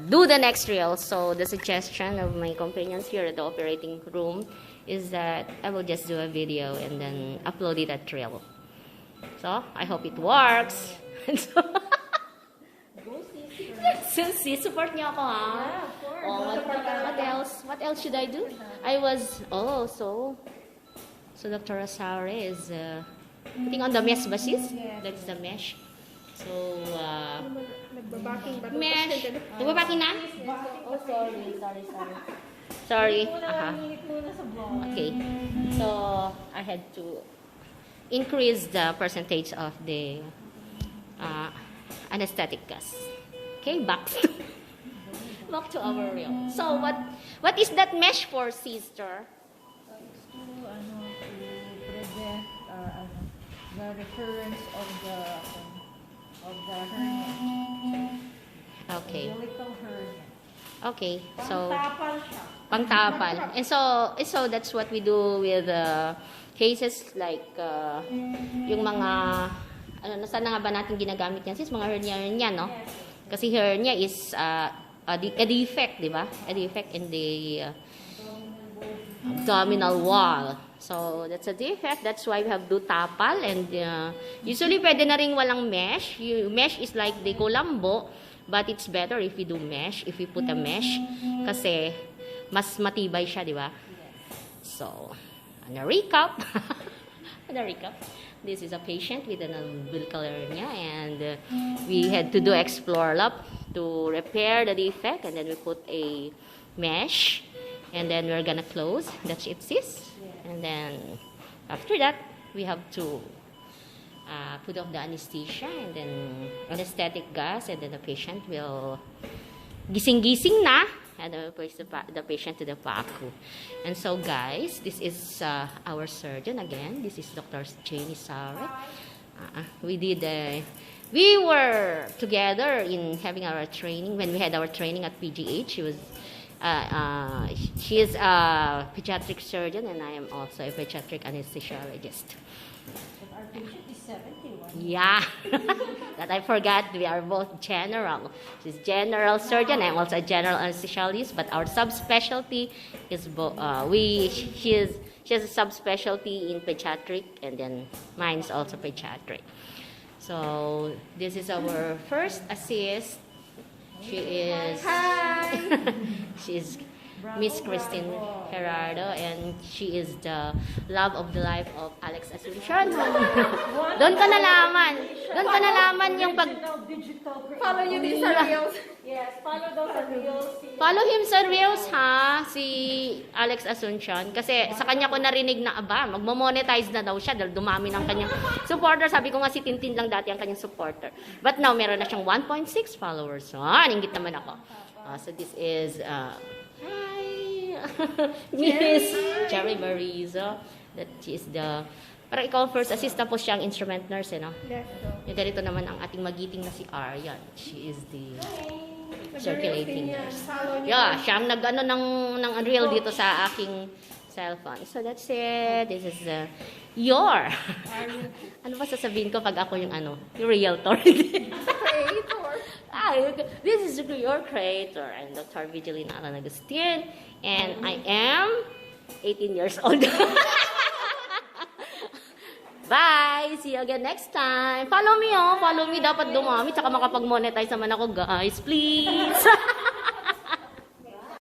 do the next reel. So the suggestion of my companions here at the operating room is that I will just do a video and then upload it at reel. So I hope it works. So, Susie, support niyo ako, ha? Yeah, of course. Oh, what else? What else should I do? So Dr. Asaure is putting on the mesh basis. That's the mesh. So, mesh. Nagbabaki na? Oh, sorry. Okay. So, I had to increase the percentage of the anesthetic gas. Okay, back to our reel. So, what is that mesh for, sister? It's to prevent the recurrence of the hernia. Okay. Umbilical hernia. Okay. So, Pangtapal siya. pangtapal. And so that's what we do with cases like yung mga saan na nga ba natin ginagamit yan, sis? Mga hernia, no? Kasi hernia is a defect, di ba? A defect in the abdominal wall. So, that's a defect. That's why we have do tapal. And usually, pwede na rin walang mesh. Mesh is like the Colombo. But it's better if we do mesh. If we put a mesh. Kasi, mas matibay siya, di ba? So, on a recap. This is a patient with an umbilical hernia. And we had to do explore lab to repair the defect. And then we put a mesh. And then we're gonna close. That's it, sis. And then after that, we have to put off the anesthesia and then anesthetic gas, and then the patient will gising-gising na, and then we'll place the patient to the PACU. And so, guys, this is our surgeon again. This is Dr. Janie Sare. We were together in having our training when we had our training at PGH. She is a pediatric surgeon, and I am also a pediatric anesthesiologist. But our patient is 71. Yeah, that I forgot. We are both general. She's general surgeon. I'm also a general anesthesiologist. But our subspecialty is she has a subspecialty in pediatric, and then mine is also pediatric. So this is our first assist. She is she's Miss Christine Gerardo, and she is the love of the life of Alex Asuncion. Doon ka nalaman yung pag... Follow nyo din sa Reels. Yes, follow daw sa Reels. Follow him sa Reels, ha? Si Alex Asuncion. Kasi sa kanya ko narinig na, magmo-monetize na daw siya dahil dumami ng kanyang supporter. Sabi ko nga si Tintin lang dati ang kanyang supporter. But now, meron na siyang 1.6 followers. So, ninggit naman ako. So, this is... Miss Cherry Marizo, that she is the parang ikaw first assist, tapos siya ang instrument nurse, no? Yes. Yung ganito naman ang ating magiting na si Aryan. She is the circulating nurse. Yeah, siya ang nag-ano ng reel dito sa aking cellphone. So that's it. This is your ano ba sasabihin ko pag ako yung yung realtor? Creator. This is your creator. I'm Dr. Vigilina Alan Agustin, and I am 18 years old. Bye! See you again next time. Follow me, Follow me. Dapat dumami. Tsaka makapag-monetize naman ako, guys. Please!